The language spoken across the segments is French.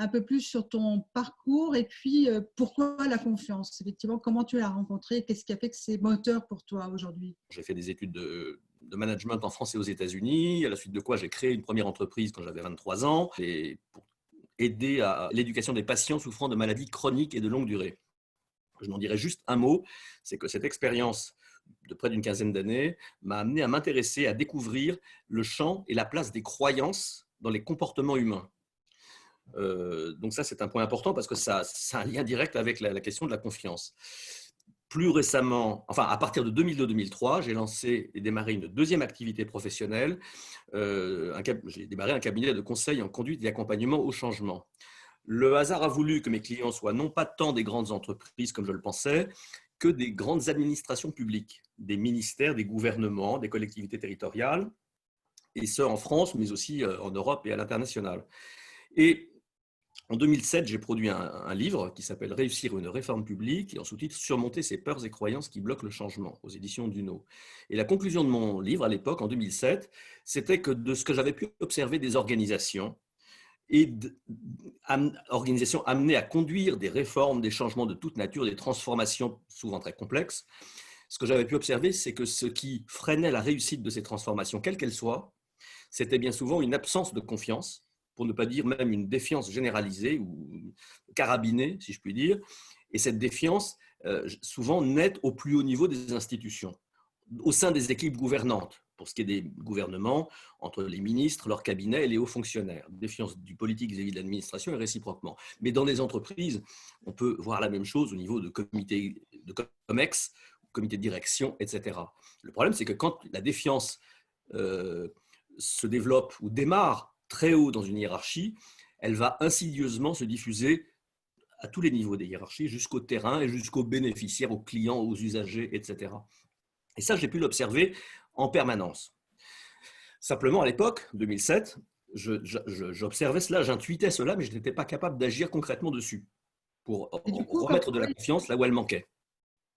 peu plus sur ton parcours et puis pourquoi la confiance? Effectivement, comment tu l'as rencontrée? Qu'est-ce qui a fait que c'est moteur pour toi aujourd'hui? J'ai fait des études de management en France et aux États-Unis, à la suite de quoi j'ai créé une première entreprise quand j'avais 23 ans, et pour aider à l'éducation des patients souffrant de maladies chroniques et de longue durée. Je n'en dirais juste un mot, c'est que cette expérience de près d'une quinzaine d'années m'a amené à m'intéresser, à découvrir le champ et la place des croyances dans les comportements humains. Donc ça, c'est un point important parce que ça a un lien direct avec la question de la confiance. Plus récemment, enfin à partir de 2002-2003, j'ai lancé et démarré une deuxième activité professionnelle. J'ai démarré un cabinet de conseil en conduite et accompagnement au changement. Le hasard a voulu que mes clients soient non pas tant des grandes entreprises comme je le pensais, que des grandes administrations publiques, des ministères, des gouvernements, des collectivités territoriales, et ce en France, mais aussi en Europe et à l'international. Et en 2007, j'ai produit un livre qui s'appelle « Réussir une réforme publique » et en sous-titre « Surmonter ses peurs et croyances qui bloquent le changement » aux éditions Duno. Et la conclusion de mon livre à l'époque, en 2007, c'était que de ce que j'avais pu observer des organisations, et organisations amenées à conduire des réformes, des changements de toute nature, des transformations souvent très complexes, ce que j'avais pu observer, c'est que ce qui freinait la réussite de ces transformations, quelles qu'elles soient, c'était bien souvent une absence de confiance, pour ne pas dire même une défiance généralisée ou carabinée, si je puis dire. Et cette défiance, souvent naît au plus haut niveau des institutions, au sein des équipes gouvernantes, pour ce qui est des gouvernements, entre les ministres, leurs cabinets et les hauts fonctionnaires. Défiance du politique vis-à-vis de l'administration et réciproquement. Mais dans les entreprises, on peut voir la même chose au niveau de comité de COMEX, comité de direction, etc. Le problème, c'est que quand la défiance se développe ou démarre très haut dans une hiérarchie, elle va insidieusement se diffuser à tous les niveaux des hiérarchies, jusqu'au terrain et jusqu'aux bénéficiaires, aux clients, aux usagers, etc. Et ça, j'ai pu l'observer en permanence. Simplement, à l'époque, 2007, j'observais cela, j'intuitais cela, mais je n'étais pas capable d'agir concrètement dessus pour remettre de la confiance là où elle manquait.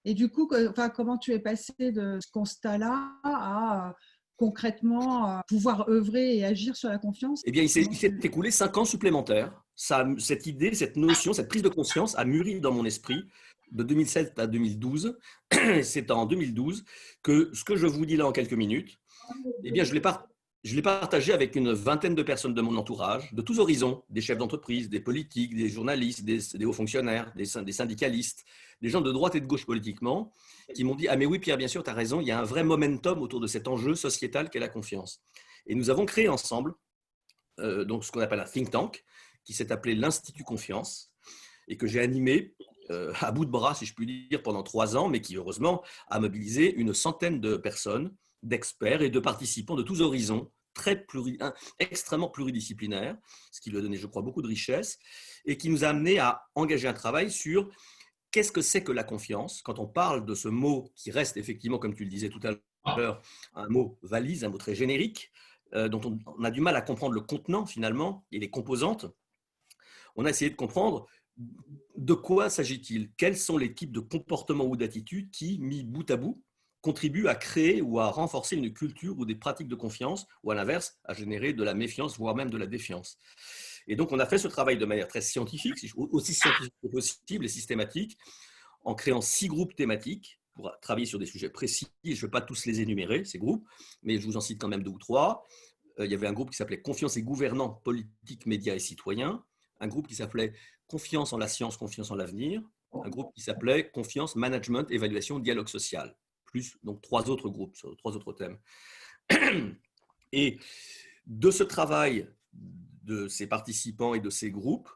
Et du coup, comment tu es passé de ce constat-là à concrètement pouvoir œuvrer et agir sur la confiance? Eh bien, il s'est écoulé 5 ans supplémentaires. Cette idée, cette notion, cette prise de conscience a mûri dans mon esprit de 2007 à 2012. C'est en 2012 que ce que je vous dis là en quelques minutes, eh bien, je l'ai partagé avec une vingtaine de personnes de mon entourage, de tous horizons, des chefs d'entreprise, des politiques, des journalistes, des hauts fonctionnaires, des syndicalistes, des gens de droite et de gauche politiquement, qui m'ont dit « Ah mais oui Pierre, bien sûr, tu as raison, il y a un vrai momentum autour de cet enjeu sociétal qu'est la confiance. » Et nous avons créé ensemble donc ce qu'on appelle un think tank, qui s'est appelé l'Institut Confiance, et que j'ai animé à bout de bras, si je puis dire, pendant 3 ans, mais qui, heureusement, a mobilisé une centaine de personnes, d'experts et de participants de tous horizons, extrêmement pluridisciplinaires, ce qui lui a donné, je crois, beaucoup de richesse, et qui nous a amené à engager un travail sur qu'est-ce que c'est que la confiance, quand on parle de ce mot qui reste effectivement, comme tu le disais tout à l'heure, un mot valise, un mot très générique, dont on a du mal à comprendre le contenant finalement et les composantes. On a essayé de comprendre de quoi s'agit-il, quels sont les types de comportements ou d'attitudes qui, mis bout à bout, contribuent à créer ou à renforcer une culture ou des pratiques de confiance, ou à l'inverse, à générer de la méfiance, voire même de la défiance. Et donc, on a fait ce travail de manière très scientifique, aussi scientifique que possible et systématique, en créant 6 groupes thématiques pour travailler sur des sujets précis. Je ne vais pas tous les énumérer, ces groupes, mais je vous en cite quand même 2 ou 3. Il y avait un groupe qui s'appelait « Confiance et gouvernants, politique, médias et citoyens », un groupe qui s'appelait « Confiance en la science, confiance en l'avenir », un groupe qui s'appelait « Confiance, management, évaluation, dialogue social », plus donc 3 autres groupes sur 3 autres thèmes. Et de ce travail de ces participants et de ces groupes,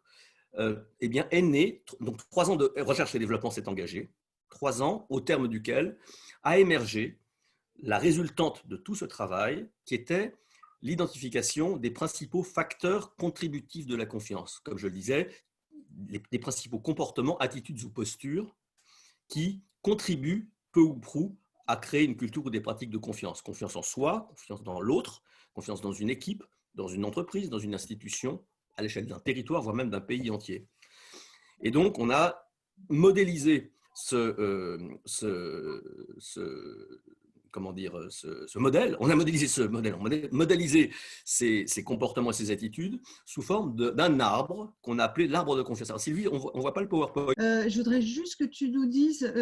eh bien, est né, donc 3 ans de recherche et développement s'est engagé, 3 ans au terme duquel a émergé la résultante de tout ce travail, qui était l'identification des principaux facteurs contributifs de la confiance. Comme je le disais, les principaux comportements, attitudes ou postures qui contribuent peu ou prou à créer une culture ou des pratiques de confiance. Confiance en soi, confiance dans l'autre, confiance dans une équipe, dans une entreprise, dans une institution, à l'échelle d'un territoire, voire même d'un pays entier. Et donc, on a modélisé comment dire, ce modèle, on a modélisé ce modèle, on a modélisé ces comportements et ces attitudes sous forme d'un arbre qu'on a appelé l'arbre de confiance. Alors Sylvie, on voit pas le PowerPoint. Je voudrais juste que tu nous dises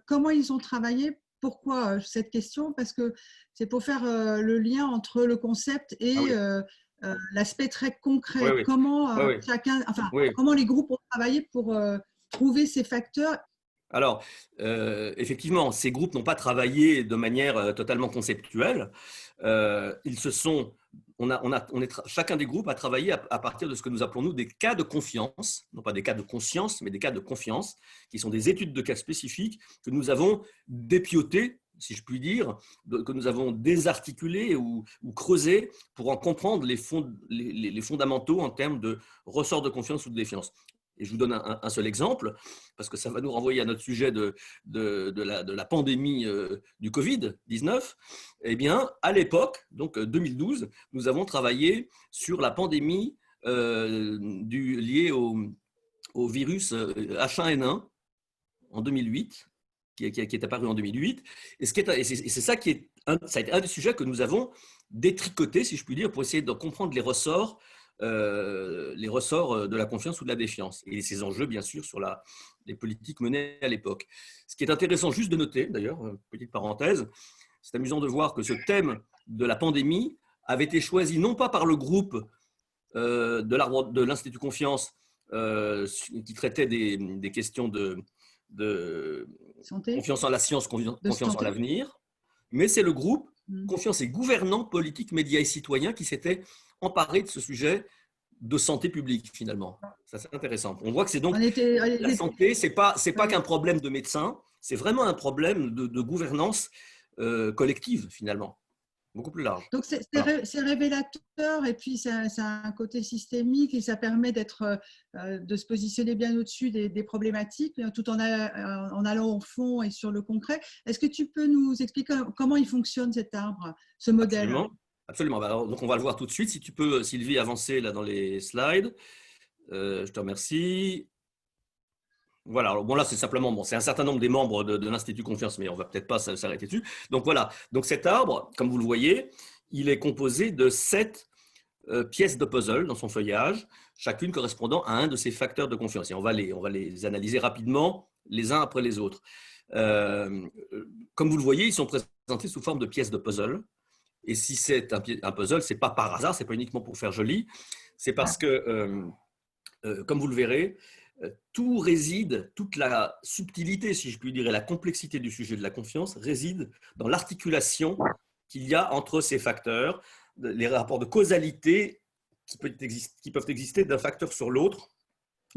comment ils ont travaillé. Pourquoi cette question? Parce que c'est pour faire le lien entre le concept et Ah oui, l'aspect très concret. oui, oui, Comment oui, oui, oui. comment les groupes ont travaillé pour trouver ces facteurs? Alors, effectivement, ces groupes n'ont pas travaillé de manière totalement conceptuelle. Ils se sont, chacun des groupes a travaillé à partir de ce que nous appelons, nous, des cas de confiance, non pas des cas de conscience, mais des cas de confiance, qui sont des études de cas spécifiques que nous avons dépiotés, si je puis dire, que nous avons désarticulés ou creusés pour en comprendre les fondamentaux en termes de ressort de confiance ou de défiance. Et je vous donne un seul exemple, parce que ça va nous renvoyer à notre sujet de la pandémie du Covid-19. Eh bien, à l'époque, donc 2012, nous avons travaillé sur la pandémie liée au virus H1N1 en 2008, qui est apparu en 2008. Et c'est ça qui est ça a été un des sujets que nous avons détricoté, si je puis dire, pour essayer de comprendre les ressorts de la confiance ou de la défiance et ces enjeux, bien sûr, sur les politiques menées à l'époque. Ce qui est intéressant juste de noter, d'ailleurs, petite parenthèse, c'est amusant de voir que ce thème de la pandémie avait été choisi non pas par le groupe de l'Institut Confiance qui traitait des questions de Santé, confiance en la science, confiance en l'avenir, mais c'est le groupe Confiance et gouvernants politiques, médias et citoyens qui s'était emparé de ce sujet de santé publique, finalement. Ça, c'est intéressant. On voit que c'est donc la santé, c'est pas qu'un problème de médecin, c'est vraiment un problème de gouvernance collective, finalement, beaucoup plus large. Donc, c'est révélateur et puis ça a un côté systémique et ça permet de se positionner bien au-dessus des problématiques tout en allant au fond et sur le concret. Est-ce que tu peux nous expliquer comment il fonctionne cet arbre, ce modèle? Absolument. Absolument. Alors, donc on va le voir tout de suite. Si tu peux, Sylvie, avancer là dans les slides. Je te remercie. Voilà, alors bon là c'est simplement, c'est un certain nombre des membres de l'Institut Confiance, mais on ne va peut-être pas s'arrêter dessus. Donc voilà, donc cet arbre, comme vous le voyez, il est composé de 7 pièces de puzzle dans son feuillage, chacune correspondant à un de ces facteurs de confiance. Et on va les analyser rapidement les uns après les autres. Comme vous le voyez, ils sont présentés sous forme de pièces de puzzle. Et si c'est un puzzle, ce n'est pas par hasard, ce n'est pas uniquement pour faire joli, c'est parce que, comme vous le verrez, tout réside, toute la subtilité, si je puis dire, et la complexité du sujet de la confiance réside dans l'articulation qu'il y a entre ces facteurs, les rapports de causalité qui peuvent exister d'un facteur sur l'autre,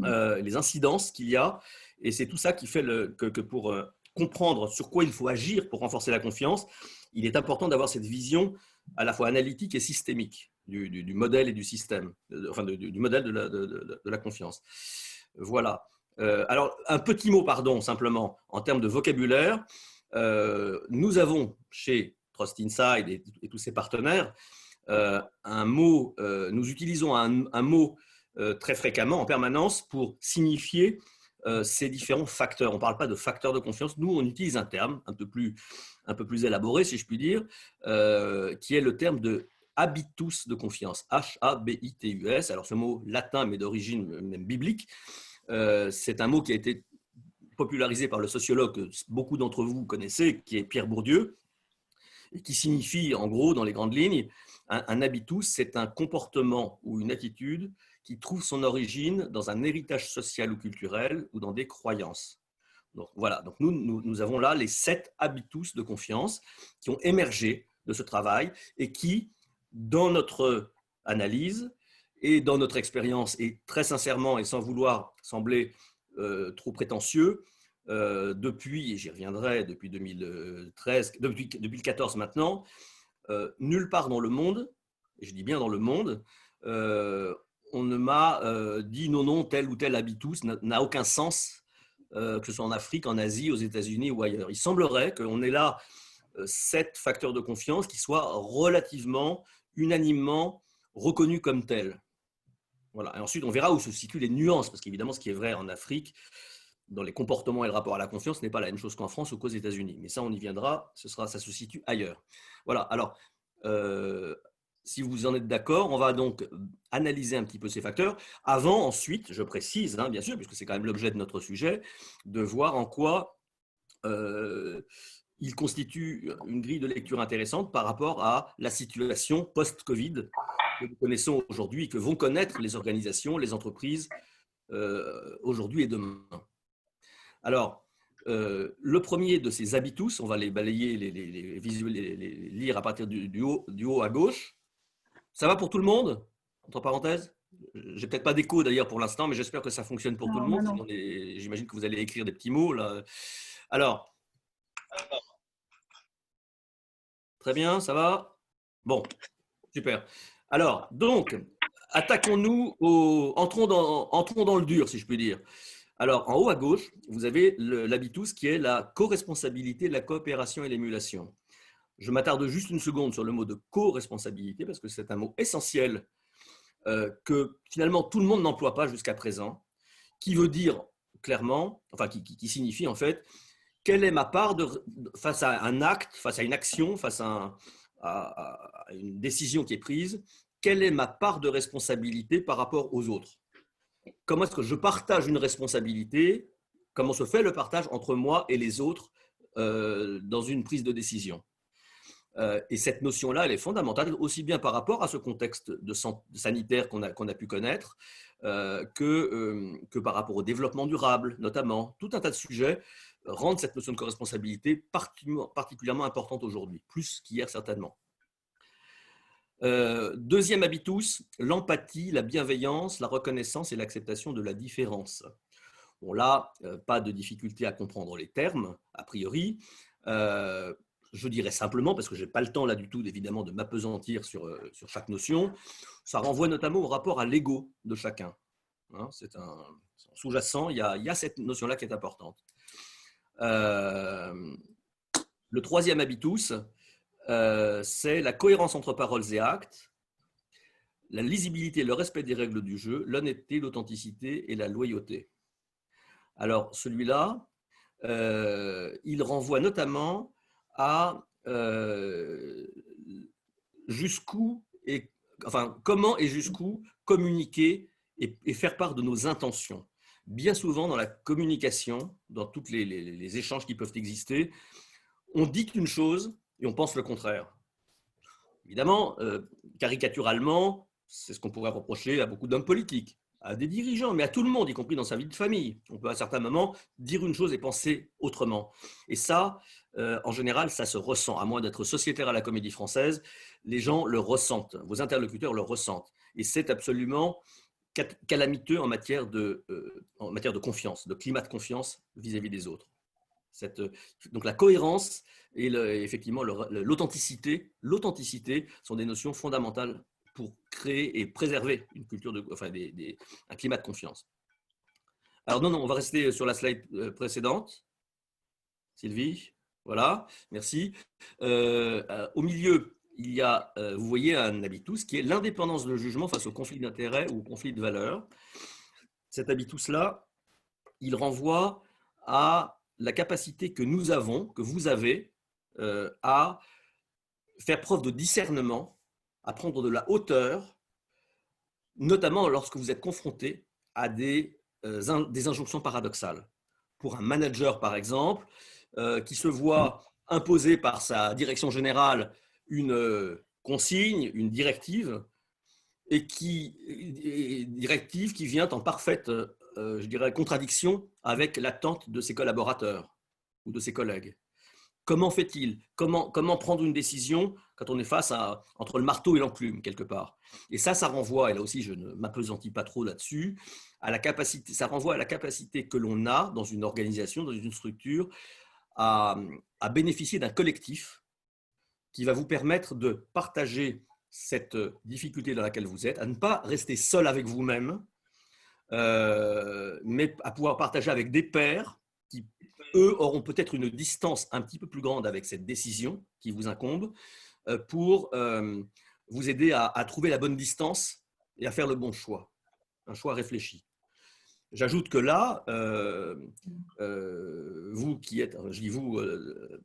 les incidences qu'il y a, et c'est tout ça qui fait que pour comprendre sur quoi il faut agir pour renforcer la confiance, il est important d'avoir cette vision à la fois analytique et systémique du modèle et du système, enfin du modèle de la confiance. Voilà. Alors, un petit mot, pardon, simplement, en termes de vocabulaire. Nous avons chez Trust Inside et tous ses partenaires un mot, nous utilisons un mot très fréquemment, en permanence, pour signifier ces différents facteurs. On ne parle pas de facteurs de confiance. Nous, on utilise un terme un peu plus élaboré, si je puis dire, qui est le terme de habitus de confiance, H-A-B-I-T-U-S. Alors, ce mot latin, mais d'origine même biblique, c'est un mot qui a été popularisé par le sociologue que beaucoup d'entre vous connaissez, qui est Pierre Bourdieu, et qui signifie, en gros, dans les grandes lignes, un habitus, c'est un comportement ou une attitude qui trouve son origine dans un héritage social ou culturel ou dans des croyances. Donc, voilà, donc nous avons là les 7 habitus de confiance qui ont émergé de ce travail et qui, dans notre analyse et dans notre expérience, et très sincèrement et sans vouloir sembler trop prétentieux, depuis, et j'y reviendrai, depuis 2013, depuis 2014 maintenant, nulle part dans le monde, et je dis bien dans le monde, on ne m'a dit non, tel ou tel habitus n'a aucun sens, que ce soit en Afrique, en Asie, aux États-Unis ou ailleurs. Il semblerait qu'on ait là 7 facteurs de confiance qui soient relativement, unanimement reconnus comme tels. Voilà. Et ensuite, on verra où se situent les nuances, parce qu'évidemment, ce qui est vrai en Afrique dans les comportements et le rapport à la confiance n'est pas la même chose qu'en France ou qu'aux États-Unis. Mais ça, on y viendra, ça se situe ailleurs. Voilà, alors, si vous en êtes d'accord, on va donc analyser un petit peu ces facteurs, avant ensuite, je précise, bien sûr, puisque c'est quand même l'objet de notre sujet, de voir en quoi il constitue une grille de lecture intéressante par rapport à la situation post-Covid que nous connaissons aujourd'hui et que vont connaître les organisations, les entreprises aujourd'hui et demain. Alors, le premier de ces habitus, on va les balayer, les lire à partir du haut à gauche. Ça va pour tout le monde? Entre parenthèses, j'ai peut-être pas d'écho d'ailleurs pour l'instant, mais j'espère que ça fonctionne pour tout le Non, monde. non. J'imagine que vous allez écrire des petits mots là. Alors, très bien, ça va? Bon, super. Alors, donc, entrons dans le dur, si je puis dire. Alors, en haut à gauche, vous avez l'habitus qui est la co-responsabilité, la coopération et l'émulation. Je m'attarde juste une seconde sur le mot de co-responsabilité parce que c'est un mot essentiel que finalement tout le monde n'emploie pas jusqu'à présent, qui veut dire clairement, enfin qui signifie en fait, quelle est ma part face à un acte, face à une action, face à une décision qui est prise, quelle est ma part de responsabilité par rapport aux autres? Comment est-ce que je partage une responsabilité? Comment se fait le partage entre moi et les autres dans une prise de décision? Et cette notion-là, elle est fondamentale aussi bien par rapport à ce contexte sanitaire qu'on a pu connaître que par rapport au développement durable, notamment. Tout un tas de sujets rendent cette notion de co-responsabilité particulièrement importante aujourd'hui, plus qu'hier certainement. Deuxième habitus, l'empathie, la bienveillance, la reconnaissance et l'acceptation de la différence. Bon là, pas de difficulté à comprendre les termes, a priori. Je dirais simplement, parce que je n'ai pas le temps là du tout, évidemment, de m'appesantir sur chaque notion, ça renvoie notamment au rapport à l'ego de chacun. C'est un sous-jacent, il y a cette notion-là qui est importante. Le troisième habitus, c'est la cohérence entre paroles et actes, la lisibilité, le respect des règles du jeu, l'honnêteté, l'authenticité et la loyauté. Alors, celui-là, il renvoie notamment à comment et jusqu'où communiquer et faire part de nos intentions. Bien souvent, dans la communication, dans tous les échanges qui peuvent exister, on dit une chose et on pense le contraire. Évidemment, caricaturalement, c'est ce qu'on pourrait reprocher à beaucoup d'hommes politiques, à des dirigeants, mais à tout le monde, y compris dans sa vie de famille. On peut à certains moments dire une chose et penser autrement. Et ça, en général, ça se ressent. À moins d'être sociétaire à la Comédie Française, les gens le ressentent, vos interlocuteurs le ressentent. Et c'est absolument calamiteux en matière de confiance, de climat de confiance vis-à-vis des autres. Donc la cohérence et effectivement l'authenticité sont des notions fondamentales pour créer et préserver une culture un climat de confiance. Alors non, on va rester sur la slide précédente. Sylvie, voilà, merci. Au milieu, il y a, vous voyez un habitus qui est l'indépendance de jugement face au conflit d'intérêts ou au conflit de valeurs. Cet habitus-là, il renvoie à la capacité que nous avons, que vous avez, à faire preuve de discernement, à prendre de la hauteur, notamment lorsque vous êtes confronté à des injonctions paradoxales. Pour un manager, par exemple, qui se voit imposer par sa direction générale une consigne, une directive, et directive qui vient en parfaite je dirais, contradiction avec l'attente de ses collaborateurs ou de ses collègues. Comment fait-il? Comment prendre une décision quand on est entre le marteau et l'enclume, quelque part? Et ça renvoie, et là aussi je ne m'appesantis pas trop là-dessus, ça renvoie à la capacité que l'on a dans une organisation, dans une structure, à bénéficier d'un collectif qui va vous permettre de partager cette difficulté dans laquelle vous êtes, à ne pas rester seul avec vous-même, mais à pouvoir partager avec des pairs qui, eux, auront peut-être une distance un petit peu plus grande avec cette décision qui vous incombe pour vous aider à trouver la bonne distance et à faire le bon choix, un choix réfléchi. J'ajoute que là, vous qui êtes, je dis vous,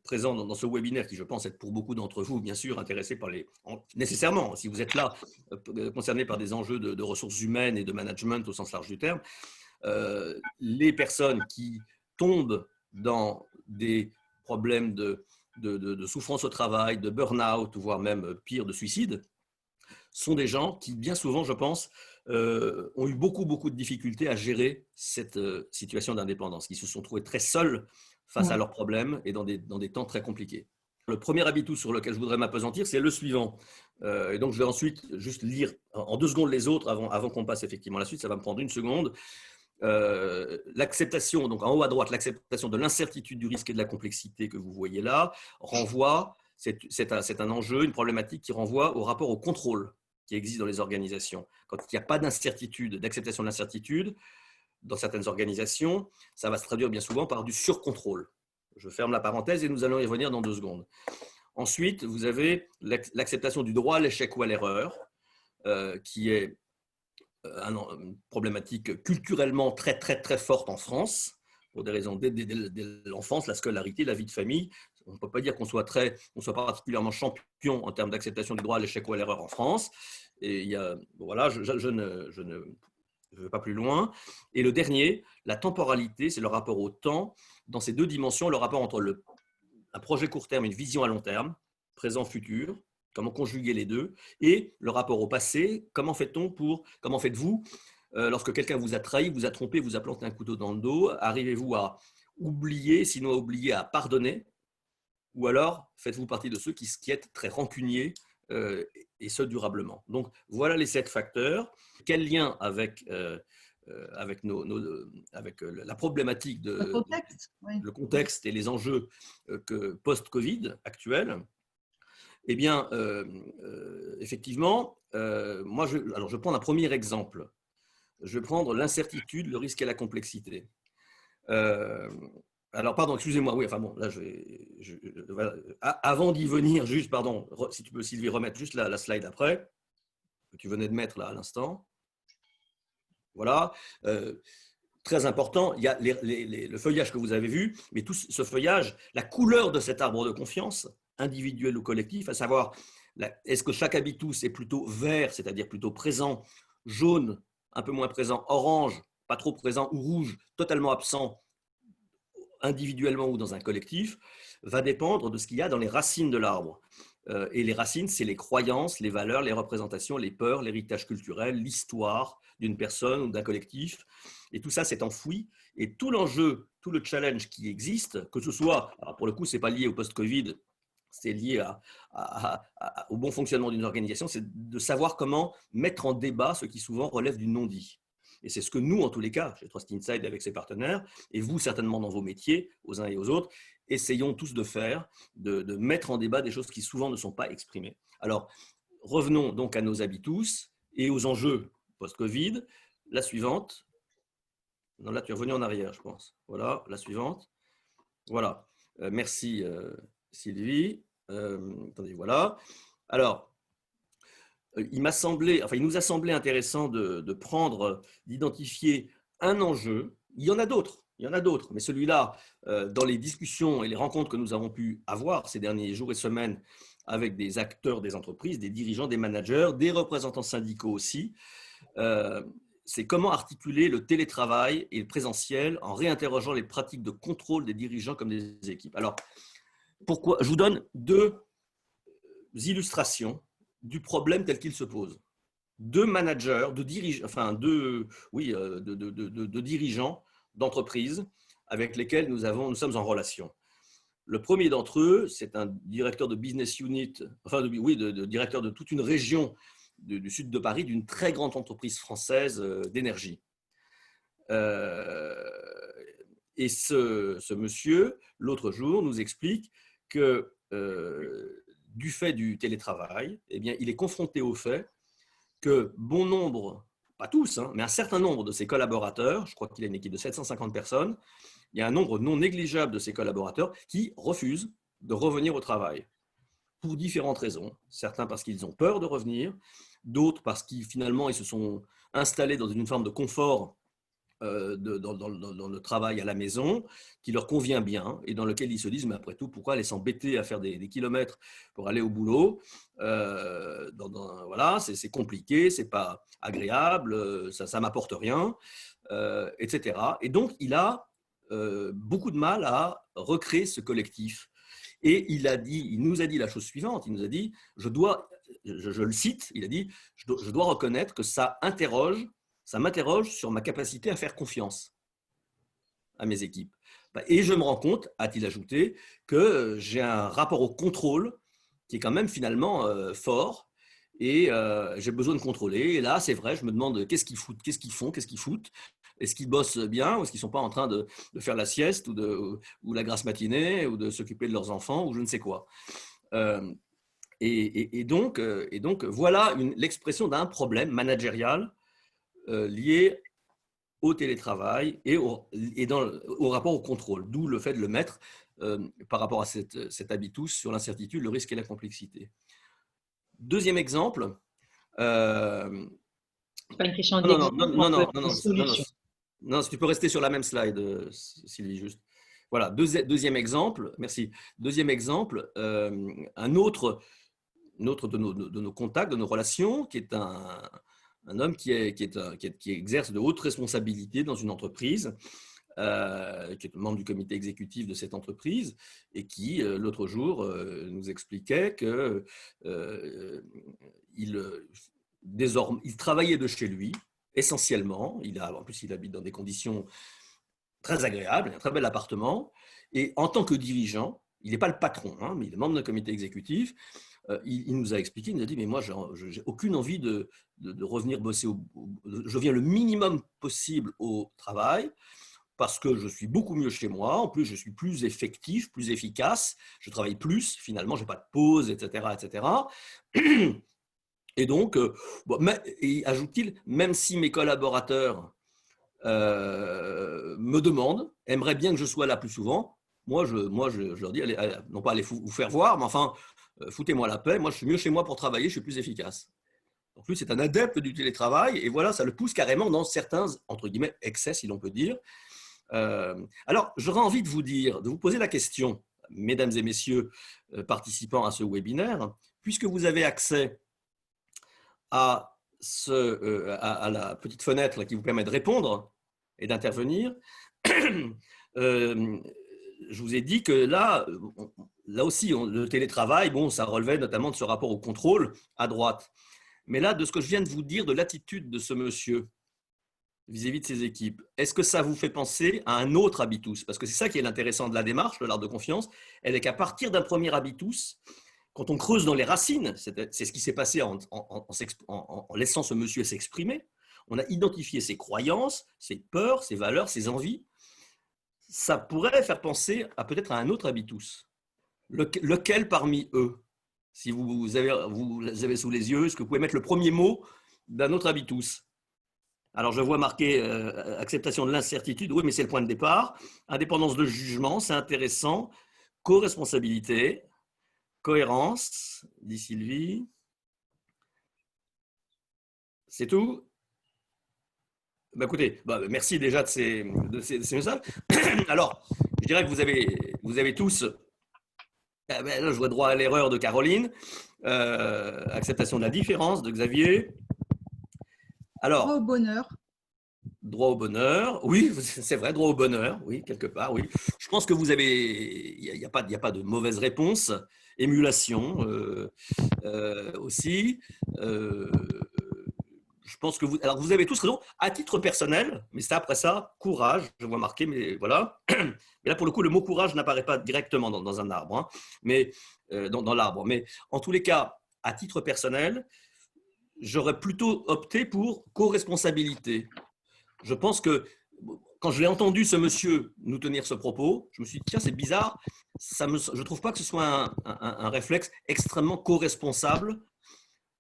présent dans ce webinaire, qui je pense être pour beaucoup d'entre vous, bien sûr, intéressés par nécessairement, si vous êtes là, concernés par des enjeux de ressources humaines et de management au sens large du terme, les personnes qui tombent dans des problèmes de souffrance au travail, de burn-out, voire même pire, de suicide, sont des gens qui, bien souvent, je pense, ont eu beaucoup de difficultés à gérer cette situation d'indépendance, qui se sont trouvés très seuls face à leurs problèmes et dans des temps très compliqués. Le premier habitus sur lequel je voudrais m'appesantir, c'est le suivant. Et donc, je vais ensuite juste lire en 2 secondes les autres avant qu'on passe effectivement à la suite. Ça va me prendre 1 seconde. L'acceptation, donc en haut à droite, l'acceptation de l'incertitude, du risque et de la complexité que vous voyez là, renvoie, c'est un enjeu, une problématique qui renvoie au rapport au contrôle qui existe dans les organisations. Quand il n'y a pas d'incertitude, d'acceptation de l'incertitude, dans certaines organisations, ça va se traduire bien souvent par du surcontrôle. Je ferme la parenthèse et nous allons y revenir dans 2 secondes. Ensuite, vous avez l'acceptation du droit à l'échec ou à l'erreur, qui est une problématique culturellement très forte en France, pour des raisons dès l'enfance, la scolarité, la vie de famille. On ne peut pas dire qu'on soit particulièrement champion en termes d'acceptation du droit à l'échec ou à l'erreur en France. Et voilà, je ne vais pas plus loin. Et le dernier, la temporalité, c'est le rapport au temps. Dans ces 2 dimensions, le rapport entre un projet court terme et une vision à long terme, présent-futur, comment conjuguer les deux, et le rapport au passé, comment faites-vous lorsque quelqu'un vous a trahi, vous a trompé, vous a planté un couteau dans le dos, arrivez-vous à oublier, sinon à oublier, à pardonner, ou alors faites-vous partie de ceux qui êtes très rancuniers, et ce durablement. Donc voilà les 7 facteurs. Quel lien avec la problématique le contexte et les enjeux post-Covid actuels? Eh bien, effectivement, je vais prendre un premier exemple. Je vais prendre l'incertitude, le risque et la complexité. Alors, pardon, excusez-moi. Oui, enfin bon, là, voilà. Avant d'y venir, juste, pardon, si tu peux, Sylvie, remettre juste la slide après, que tu venais de mettre là à l'instant. Voilà. Très important, il y a le feuillage que vous avez vu, mais tout ce feuillage, la couleur de cet arbre de confiance, individuel ou collectif, à savoir, est-ce que chaque habitus est plutôt vert, c'est-à-dire plutôt présent, jaune, un peu moins présent, orange, pas trop présent, ou rouge, totalement absent, individuellement ou dans un collectif, va dépendre de ce qu'il y a dans les racines de l'arbre. Et les racines, c'est les croyances, les valeurs, les représentations, les peurs, l'héritage culturel, l'histoire d'une personne ou d'un collectif. Et tout ça, c'est enfoui. Et tout l'enjeu, tout le challenge qui existe, que ce soit, alors pour le coup, ce n'est pas lié au post-Covid, c'est lié au bon fonctionnement d'une organisation, c'est de savoir comment mettre en débat ce qui souvent relève du non-dit. Et c'est ce que nous, en tous les cas, chez Trust Inside avec ses partenaires, et vous certainement dans vos métiers, aux uns et aux autres, essayons tous de faire, de mettre en débat des choses qui souvent ne sont pas exprimées. Alors, revenons donc à nos habitus et aux enjeux post-Covid. La suivante. Non, là, tu es revenu en arrière, je pense. Voilà, la suivante. Voilà. Merci, Sylvie. Attendez, voilà. Alors, il nous a semblé intéressant d'identifier un enjeu. Il y en a d'autres, mais celui-là, dans les discussions et les rencontres que nous avons pu avoir ces derniers jours et semaines avec des acteurs des entreprises, des dirigeants, des managers, des représentants syndicaux aussi, c'est comment articuler le télétravail et le présentiel en réinterrogeant les pratiques de contrôle des dirigeants comme des équipes. Alors, pourquoi? Je vous donne 2 illustrations du problème tel qu'il se pose. 2 managers, de dirigeants d'entreprises avec lesquels nous sommes en relation. Le premier d'entre eux, c'est un directeur de business unit, directeur de toute une région du sud de Paris, d'une très grande entreprise française d'énergie. Et ce monsieur, l'autre jour, nous explique que du fait du télétravail, eh bien, il est confronté au fait que bon nombre, pas tous, mais un certain nombre de ses collaborateurs, je crois qu'il a une équipe de 750 personnes, il y a un nombre non négligeable de ses collaborateurs qui refusent de revenir au travail pour différentes raisons. Certains parce qu'ils ont peur de revenir, d'autres parce qu'ils finalement ils se sont installés dans une forme de confort dans le travail à la maison qui leur convient bien et dans lequel ils se disent, mais après tout, pourquoi aller s'embêter à faire des kilomètres pour aller au boulot? Voilà, c'est compliqué, c'est pas agréable, ça ne m'apporte rien, etc. Et donc, il a beaucoup de mal à recréer ce collectif. Et il nous a dit la chose suivante, il nous a dit, je le cite, il a dit, je dois reconnaître que ça m'interroge sur ma capacité à faire confiance à mes équipes. Et je me rends compte, a-t-il ajouté, que j'ai un rapport au contrôle qui est quand même finalement fort et j'ai besoin de contrôler. Et là, c'est vrai, je me demande qu'est-ce qu'ils foutent, qu'est-ce qu'ils font, qu'est-ce qu'ils foutent. Est-ce qu'ils bossent bien ou est-ce qu'ils ne sont pas en train de faire la sieste ou la grasse matinée ou de s'occuper de leurs enfants ou je ne sais quoi. Et donc, voilà l'expression d'un problème managérial lié au télétravail et au rapport au contrôle, d'où le fait de le mettre par rapport à cet habitus sur l'incertitude, le risque et la complexité. Deuxième exemple. C'est pas une question non, d'exemple, non, si tu peux rester sur la même slide, Sylvie, juste. Voilà, deuxième exemple, merci. Deuxième exemple, un autre de nos contacts, de nos relations, qui est un homme qui exerce de hautes responsabilités dans une entreprise, qui est membre du comité exécutif de cette entreprise et qui, l'autre jour, nous expliquait que il travaillait de chez lui, essentiellement. En plus, il habite dans des conditions très agréables, un très bel appartement. Et en tant que dirigeant, il n'est pas le patron, hein, mais il est membre d'un comité exécutif. Il nous a expliqué, il nous a dit, mais moi, je n'ai aucune envie de revenir bosser. Je viens le minimum possible au travail parce que je suis beaucoup mieux chez moi. En plus, je suis plus effectif, plus efficace. Je travaille plus. Finalement, je n'ai pas de pause, etc., etc. Et donc, ajoute-t-il, même si mes collaborateurs me demandent, aimeraient bien que je sois là plus souvent, moi, je leur dis, allez, non pas aller vous faire voir, mais enfin, foutez-moi la paix, moi je suis mieux chez moi pour travailler, je suis plus efficace. En plus, c'est un adepte du télétravail, et voilà, ça le pousse carrément dans certains, entre guillemets, excès, si l'on peut dire. Alors, j'aurais envie de vous poser la question, mesdames et messieurs participants à ce webinaire, puisque vous avez accès à la petite fenêtre qui vous permet de répondre et d'intervenir, je vous ai dit que là aussi, le télétravail, ça relevait notamment de ce rapport au contrôle à droite. Mais là, de ce que je viens de vous dire, de l'attitude de ce monsieur vis-à-vis de ses équipes, est-ce que ça vous fait penser à un autre habitus? Parce que c'est ça qui est l'intéressant de la démarche, de l'art de confiance, elle est qu'à partir d'un premier habitus, quand on creuse dans les racines, c'est ce qui s'est passé en laissant ce monsieur s'exprimer, on a identifié ses croyances, ses peurs, ses valeurs, ses envies. Ça pourrait faire penser à peut-être à un autre habitus. Lequel parmi eux? Si vous avez sous les yeux, est-ce que vous pouvez mettre le premier mot d'un autre habitus? Alors, je vois marqué acceptation de l'incertitude. Oui, mais c'est le point de départ. Indépendance de jugement, c'est intéressant. Co-responsabilité. Cohérence, dit Sylvie. C'est tout? Écoutez, merci déjà de ces messages. Alors, je dirais que vous avez tous, là, je vois droit à l'erreur de Caroline, acceptation de la différence de Xavier. Alors, droit au bonheur. Droit au bonheur, oui, c'est vrai, droit au bonheur, oui, quelque part, oui. Je pense que il n'y a pas de mauvaise réponse. Émulation aussi. Je pense que vous avez tous raison. À titre personnel, mais ça, après ça, courage, je vois marqué, mais voilà. Mais là, pour le coup, le mot courage n'apparaît pas directement dans un arbre, hein, mais dans l'arbre. Mais en tous les cas, à titre personnel, j'aurais plutôt opté pour co-responsabilité. Je pense que quand je l'ai entendu, ce monsieur, nous tenir ce propos, je me suis dit, tiens, c'est bizarre, je ne trouve pas que ce soit un réflexe extrêmement co-responsable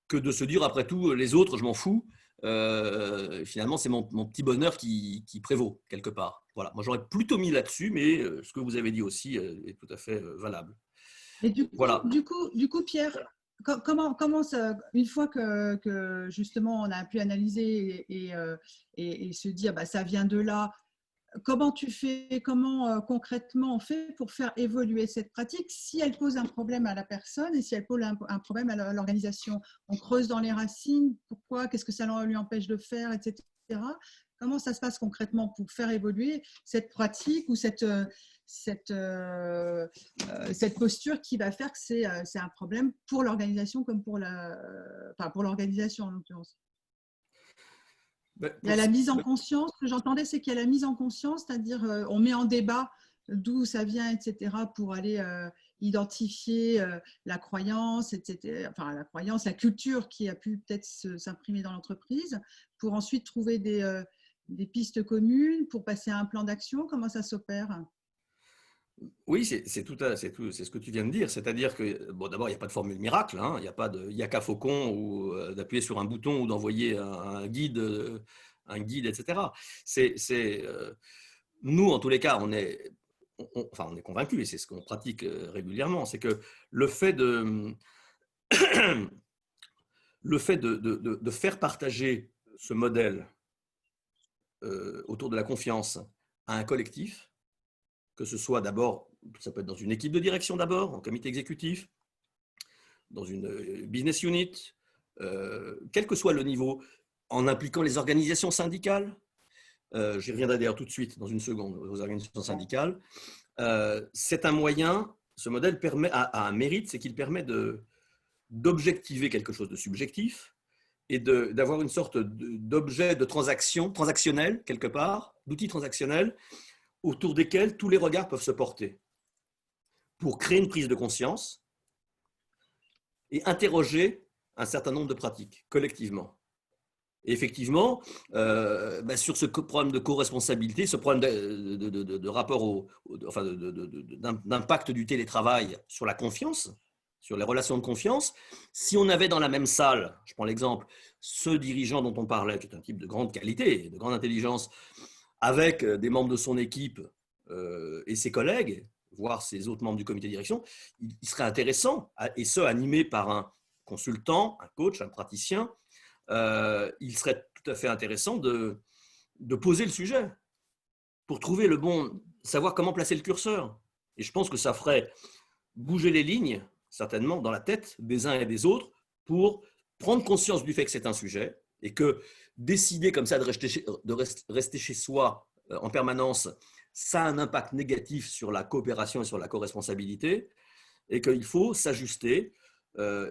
que de se dire, après tout, les autres, je m'en fous. Finalement, c'est mon petit bonheur qui prévaut, quelque part. Voilà. Moi, j'aurais plutôt mis là-dessus, mais ce que vous avez dit aussi est tout à fait valable. Et du coup, voilà. du coup, Pierre, comment ça, une fois que justement on a pu analyser et se dire bah, ça vient de là, comment tu fais, comment concrètement on fait pour faire évoluer cette pratique si elle pose un problème à la personne et si elle pose un problème à l'organisation? On creuse dans les racines, pourquoi, qu'est-ce que ça lui empêche de faire, etc. Comment ça se passe concrètement pour faire évoluer cette pratique ou cette posture qui va faire que c'est un problème pour l'organisation comme pour pour l'organisation en l'occurrence? Il y a la mise en conscience. Ce que j'entendais, c'est qu'il y a la mise en conscience, c'est-à-dire on met en débat d'où ça vient, etc., pour aller identifier la croyance, etc., enfin la croyance, la culture qui a pu peut-être s'imprimer dans l'entreprise, pour ensuite trouver des pistes communes, pour passer à un plan d'action. Comment ça s'opère? Oui, c'est ce que tu viens de dire. C'est-à-dire que, bon, d'abord, il n'y a pas de formule miracle, hein. Il n'y a pas de Yaka Faucon ou d'appuyer sur un bouton ou d'envoyer un guide, etc. Nous, en tous les cas, on est convaincus, et c'est ce qu'on pratique régulièrement, c'est que le fait de faire partager ce modèle autour de la confiance à un collectif, que ce soit d'abord, ça peut être dans une équipe de direction d'abord, en comité exécutif, dans une business unit, quel que soit le niveau, en impliquant les organisations syndicales. J'y reviendrai d'ailleurs tout de suite, dans une seconde, aux organisations syndicales. C'est un moyen, ce modèle a un mérite, c'est qu'il permet d'objectiver quelque chose de subjectif et d'avoir une sorte d'objet de transaction, transactionnel quelque part, d'outils transactionnels, autour desquels tous les regards peuvent se porter pour créer une prise de conscience et interroger un certain nombre de pratiques collectivement. Et effectivement, sur ce problème de co-responsabilité, ce problème de rapport d'impact du télétravail sur la confiance, sur les relations de confiance, si on avait dans la même salle, je prends l'exemple, ce dirigeant dont on parlait, qui est un type de grande qualité, de grande intelligence, avec des membres de son équipe et ses collègues, voire ses autres membres du comité de direction, il serait intéressant, et ce, animé par un consultant, un coach, un praticien, il serait tout à fait intéressant de poser le sujet pour trouver savoir comment placer le curseur. Et je pense que ça ferait bouger les lignes, certainement, dans la tête des uns et des autres, pour prendre conscience du fait que c'est un sujet et que décider comme ça de rester chez soi en permanence, ça a un impact négatif sur la coopération et sur la co-responsabilité, et qu'il faut s'ajuster.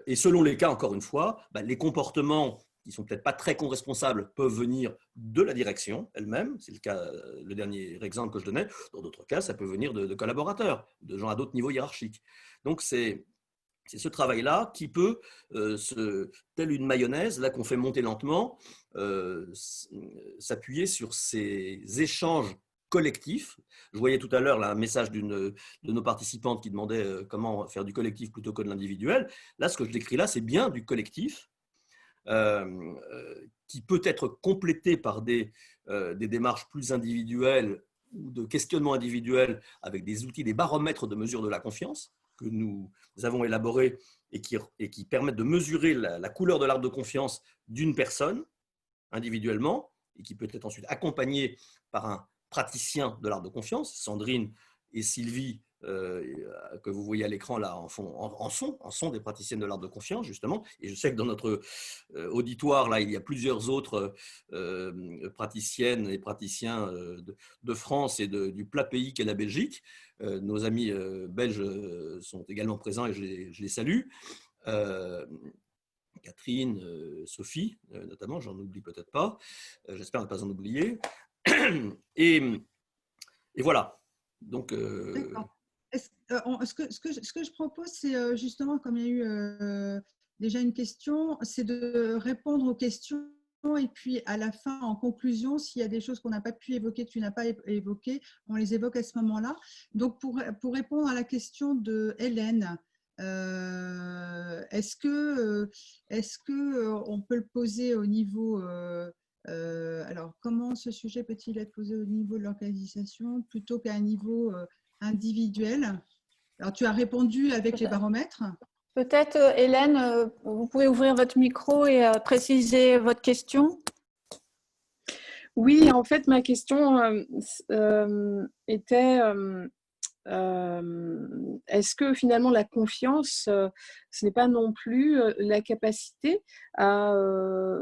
Et selon les cas, encore une fois, les comportements qui ne sont peut-être pas très co-responsables peuvent venir de la direction elle-même. C'est le dernier exemple que je donnais. Dans d'autres cas, ça peut venir de collaborateurs, de gens à d'autres niveaux hiérarchiques. Donc, c'est ce travail-là qui peut, telle une mayonnaise, là qu'on fait monter lentement, s'appuyer sur ces échanges collectifs. Je voyais tout à l'heure un message d'une de nos participantes qui demandait comment faire du collectif plutôt que de l'individuel. Là, ce que je décris là, c'est bien du collectif qui peut être complété par des démarches plus individuelles ou de questionnement individuel avec des outils, des baromètres de mesure de la confiance que nous avons élaborés et qui permettent de mesurer la couleur de l'arbre de confiance d'une personne individuellement et qui peut être ensuite accompagné par un praticien de l'arbre de confiance. Sandrine et Sylvie, que vous voyez à l'écran là, sont des praticiennes de l'arbre de confiance, justement. Et je sais que dans notre auditoire, là, il y a plusieurs autres praticiennes et praticiens de France et du plat pays qu'est la Belgique. Nos amis belges sont également présents et je les salue. Catherine, Sophie, notamment, j'en oublie peut-être pas. J'espère ne pas en oublier. Et voilà. Donc, D'accord. Ce que je propose, c'est justement, comme il y a eu déjà une question, c'est de répondre aux questions et puis à la fin, en conclusion, s'il y a des choses qu'on n'a pas pu évoquer, que tu n'as pas évoquées, on les évoque à ce moment-là. Donc, pour répondre à la question de Hélène, est-ce que on peut le poser au niveau… alors, comment ce sujet peut-il être posé au niveau de l'organisation plutôt qu'à un niveau individuel? Alors, tu as répondu avec les baromètres. Peut-être, Hélène, vous pouvez ouvrir votre micro et préciser votre question. Oui, en fait, ma question était est-ce que finalement la confiance, ce n'est pas non plus la capacité à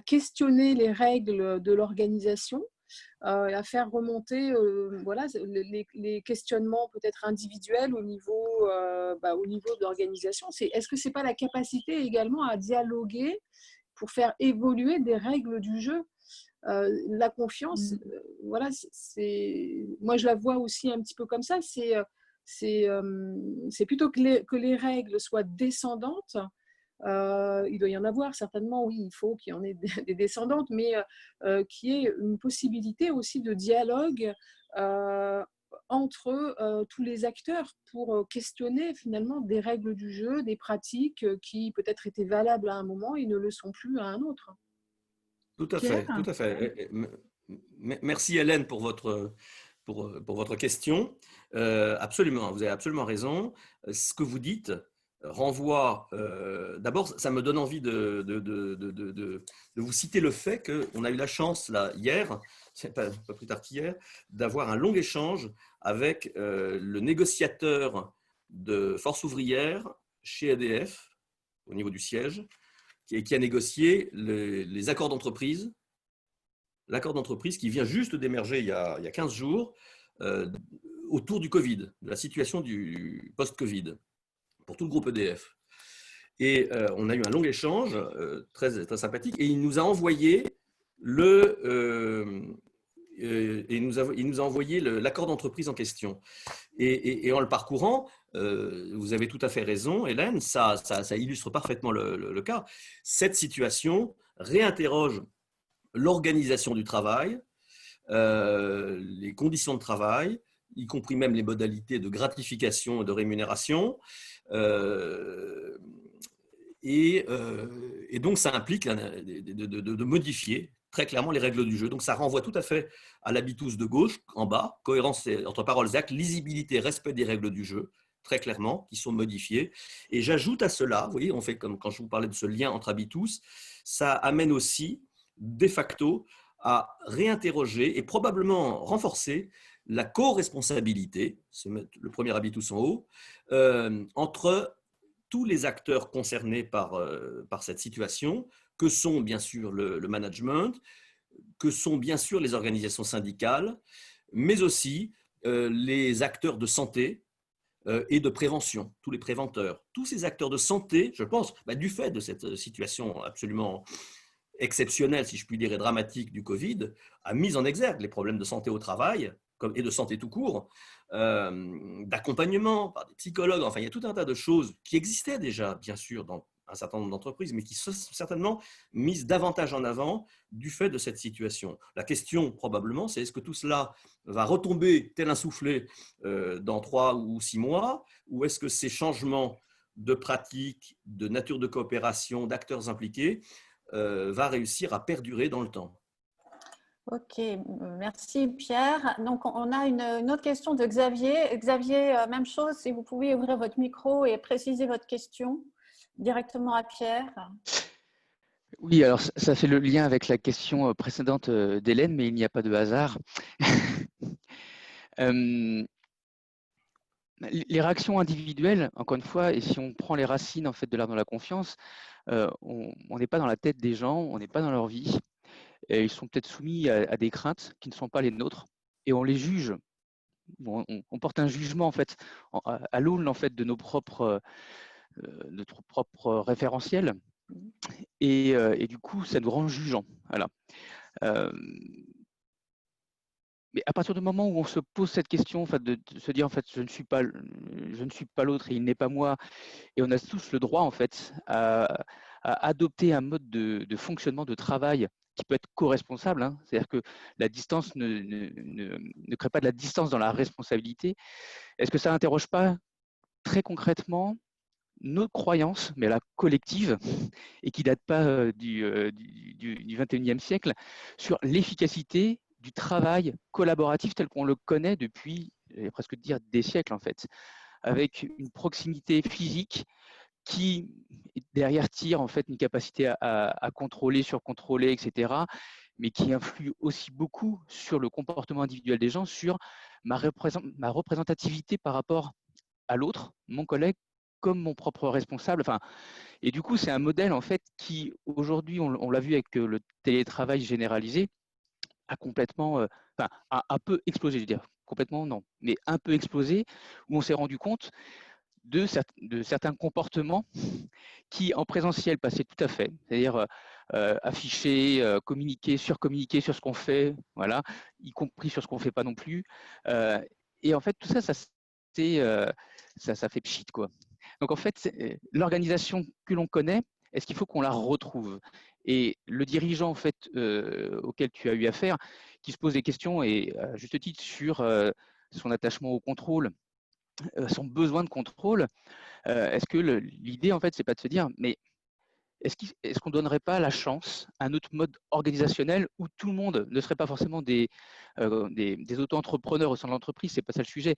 questionner les règles de l'organisation, à faire remonter voilà, les questionnements peut-être individuels au niveau de l'organisation. Est-ce que ce n'est pas la capacité également à dialoguer pour faire évoluer des règles du jeu? La confiance, voilà, moi je la vois aussi un petit peu comme ça. C'est plutôt que les règles soient descendantes. Il doit y en avoir certainement, oui, il faut qu'il y en ait des descendantes, mais qu'il y ait une possibilité aussi de dialogue entre tous les acteurs pour questionner finalement des règles du jeu, des pratiques qui peut-être étaient valables à un moment et ne le sont plus à un autre. Tout à fait, tout à fait. Merci Hélène pour votre question. Absolument, vous avez absolument raison. Ce que vous dites renvoie, d'abord, ça me donne envie de vous citer le fait qu'on a eu la chance, là, hier, pas plus tard qu'hier, d'avoir un long échange avec le négociateur de Force ouvrière chez EDF, au niveau du siège, qui a négocié les accords d'entreprise, l'accord d'entreprise qui vient juste d'émerger il y a 15 jours autour du Covid, de la situation du post-Covid pour tout le groupe EDF. Et on a eu un long échange très, très sympathique et il nous a envoyé l'accord d'entreprise en question. Et en le parcourant, vous avez tout à fait raison, Hélène, ça illustre parfaitement le cas. Cette situation réinterroge l'organisation du travail, les conditions de travail, y compris même les modalités de gratification et de rémunération. Et donc, ça implique de modifier très clairement les règles du jeu. Donc, ça renvoie tout à fait à l'habitus de gauche, en bas, cohérence entre paroles et actes, lisibilité, respect des règles du jeu, très clairement, qui sont modifiées. Et j'ajoute à cela, vous voyez, on fait comme quand je vous parlais de ce lien entre habitus, ça amène aussi, de facto, à réinterroger et probablement renforcer la co-responsabilité, c'est le premier habitus en haut, entre tous les acteurs concernés par cette situation, que sont bien sûr le management, que sont bien sûr les organisations syndicales, mais aussi les acteurs de santé et de prévention, tous les préventeurs. Tous ces acteurs de santé, je pense, du fait de cette situation absolument exceptionnelle, si je puis dire, et dramatique du Covid, a mis en exergue les problèmes de santé au travail et de santé tout court, d'accompagnement par des psychologues. Enfin, il y a tout un tas de choses qui existaient déjà, bien sûr, dans un certain nombre d'entreprises, mais qui sont certainement mises davantage en avant du fait de cette situation. La question, probablement, c'est est-ce que tout cela va retomber tel un soufflet dans 3 ou 6 mois, ou est-ce que ces changements de pratiques, de nature de coopération, d'acteurs impliqués, va réussir à perdurer dans le temps? Ok, merci Pierre. Donc, on a une autre question de Xavier. Xavier, même chose, si vous pouvez ouvrir votre micro et préciser votre question directement à Pierre. Oui, alors ça fait le lien avec la question précédente d'Hélène, mais il n'y a pas de hasard. Les réactions individuelles, encore une fois, et si on prend les racines en fait de l'art de la confiance, on n'est pas dans la tête des gens, on n'est pas dans leur vie. Et ils sont peut-être soumis à des craintes qui ne sont pas les nôtres, et on les juge. On porte un jugement en fait à l'aune en fait de notre propre référentiel, et du coup, ça nous rend jugeants. Voilà. Mais à partir du moment où on se pose cette question, en fait, de se dire en fait, je ne suis pas l'autre et il n'est pas moi, et on a tous le droit en fait à adopter un mode de fonctionnement, de travail qui peut être co-responsable, hein. C'est-à-dire que la distance ne crée pas de la distance dans la responsabilité. Est-ce que ça n'interroge pas très concrètement notre croyance, mais la collective, et qui ne date pas du 21e siècle, sur l'efficacité du travail collaboratif tel qu'on le connaît depuis, presque dire, des siècles en fait. avec une proximité physique qui derrière tire en fait une capacité à contrôler, surcontrôler, etc., mais qui influe aussi beaucoup sur le comportement individuel des gens, sur ma représentativité par rapport à l'autre, mon collègue, comme mon propre responsable. Enfin, et du coup, c'est un modèle en fait qui, aujourd'hui, on l'a vu avec le télétravail généralisé, a complètement, enfin, a un peu explosé, je veux dire, complètement non, mais un peu explosé, où on s'est rendu compte de certains comportements qui, en présentiel, passaient tout à fait, c'est-à-dire afficher, communiquer, surcommuniquer sur ce qu'on fait, voilà, y compris sur ce qu'on ne fait pas non plus. Et en fait, tout ça, ça fait pchit, quoi. Donc, en fait, l'organisation que l'on connaît, est-ce qu'il faut qu'on la retrouve? Et le dirigeant, en fait, auquel tu as eu affaire, qui se pose des questions, et à juste titre, sur son attachement au contrôle, son besoin de contrôle, est-ce que l'idée, en fait, c'est pas de se dire, mais est-ce qu'on ne donnerait pas la chance à un autre mode organisationnel où tout le monde ne serait pas forcément des auto-entrepreneurs au sein de l'entreprise? C'est pas ça le sujet.